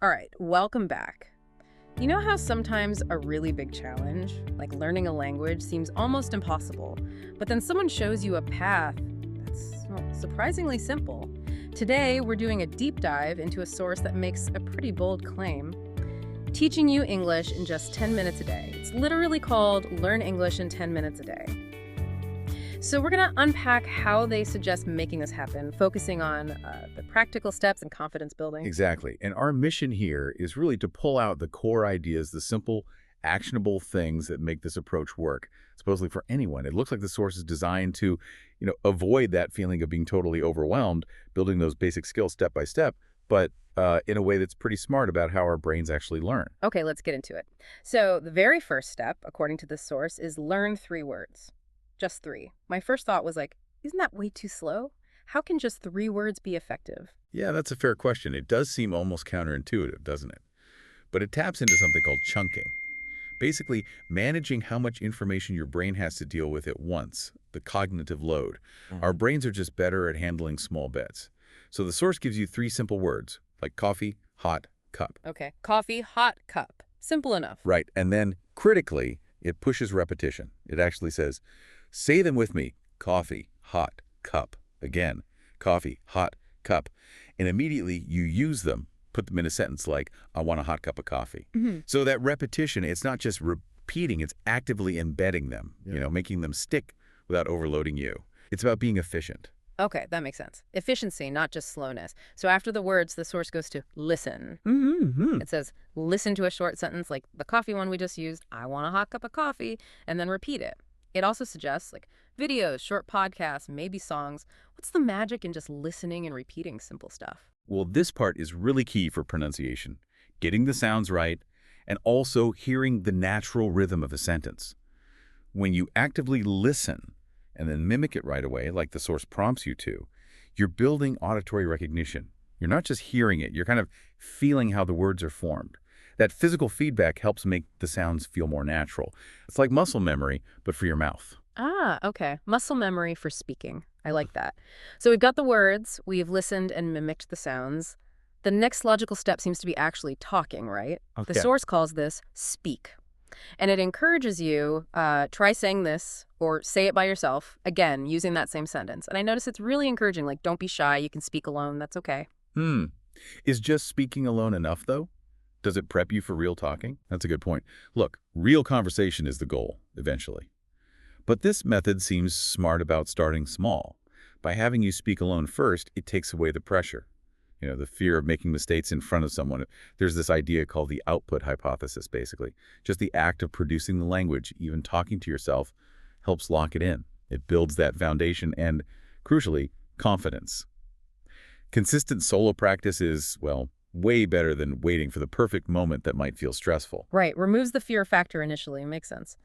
All right, welcome back. You know how sometimes a really big challenge, like learning a language, seems almost impossible, but then someone shows you a path that's, well, surprisingly simple? Today, we're doing a deep dive into a source that makes a pretty bold claim: teaching you English in just 10 minutes a day. It's literally called Learn English in 10 Minutes a Day. So we're going to unpack how they suggest making this happen, focusing on the practical steps and confidence building. Exactly. And our mission here is really to pull out the core ideas, the simple, actionable things that make this approach work, supposedly for anyone. It looks like the source is designed to, avoid that feeling of being totally overwhelmed, building those basic skills step by step, but in a way that's pretty smart about how our brains actually learn. Okay, let's get into it. So the very first step, according to this source, is learn 3 words. Just 3. My first thought was like, isn't that way too slow? How can just 3 words be effective? Yeah, that's a fair question. It does seem almost counterintuitive, doesn't it? But it taps into something called chunking. Basically, managing how much information your brain has to deal with at once, the cognitive load. Our brains are just better at handling small bits. So the source gives you 3 simple words, like coffee, hot, cup. Okay, coffee, hot, cup. Simple enough. Right, and then critically, it pushes repetition. It actually says, say them with me: coffee, hot, cup. Again, coffee, hot, cup. And immediately you use them, put them in a sentence like, I want a hot cup of coffee. So that repetition, it's not just repeating, it's actively embedding them, making them stick without overloading you. It's about being efficient. Okay, that makes sense. Efficiency, not just slowness. So after the words, the source goes to listen. It says, listen to a short sentence like the coffee one we just used, I want a hot cup of coffee, and then repeat it. It also suggests like videos, short podcasts, maybe songs. What's the magic in just listening and repeating simple stuff? Well, this part is really key for pronunciation, getting the sounds right, and also hearing the natural rhythm of a sentence. When you actively listen and then mimic it right away, like the source prompts you to, you're building auditory recognition. You're not just hearing it, you're kind of feeling how the words are formed. That physical feedback helps make the sounds feel more natural. It's like muscle memory, but for your mouth. Ah, okay. Muscle memory for speaking. I like that. So we've got the words, we've listened and mimicked the sounds. The next logical step seems to be actually talking, right? Okay. The source calls this speak. And it encourages you, try saying this or say it by yourself, again, using that same sentence. And I notice it's really encouraging, like, don't be shy, you can speak alone, that's okay. Is just speaking alone enough, though? Does it prep you for real talking? That's a good point. Look, real conversation is the goal, eventually. But this method seems smart about starting small. By having you speak alone first, it takes away the pressure. The fear of making mistakes in front of someone. There's this idea called the output hypothesis, basically. Just the act of producing the language, even talking to yourself, helps lock it in. It builds that foundation and, crucially, confidence. Consistent solo practice is, well, way better than waiting for the perfect moment that might feel stressful. Right, removes the fear factor initially, makes sense.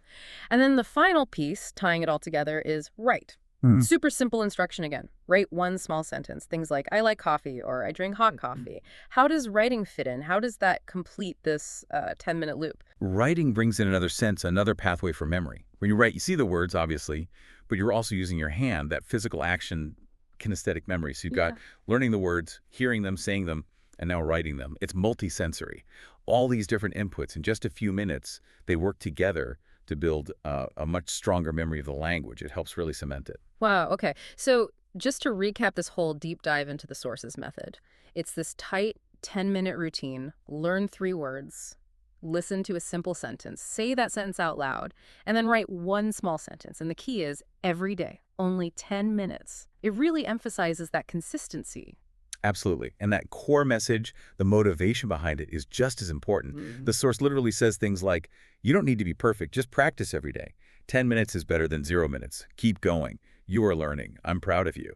And then the final piece, tying it all together, is write. Super simple instruction again. Write one small sentence. Things like, I like coffee, or I drink hot coffee. How does writing fit in? How does that complete this 10-minute loop? Writing brings in another sense, another pathway for memory. When you write, you see the words, obviously, but you're also using your hand, that physical action, kinesthetic memory. So you've got learning the words, hearing them, saying them, and now writing them. It's multisensory. All these different inputs, in just a few minutes, they work together to build a much stronger memory of the language. It helps really cement it. Wow, okay. So just to recap this whole deep dive into the sources method, it's this tight 10-minute routine, learn 3 words, listen to a simple sentence, say that sentence out loud, and then write one small sentence. And the key is every day, only 10 minutes. It really emphasizes that consistency. Absolutely. And that core message, the motivation behind it, is just as important. The source literally says things like, you don't need to be perfect, just practice every day. 10 minutes is better than 0 minutes. Keep going. You are learning. I'm proud of you.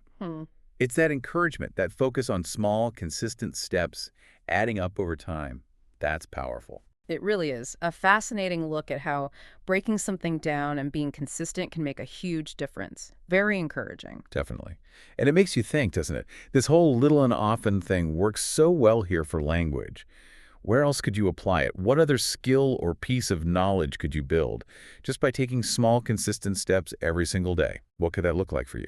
It's that encouragement, that focus on small, consistent steps, adding up over time. That's powerful. It really is. A fascinating look at how breaking something down and being consistent can make a huge difference. Very encouraging. Definitely. And it makes you think, doesn't it? This whole little and often thing works so well here for language. Where else could you apply it? What other skill or piece of knowledge could you build just by taking small, consistent steps every single day? What could that look like for you?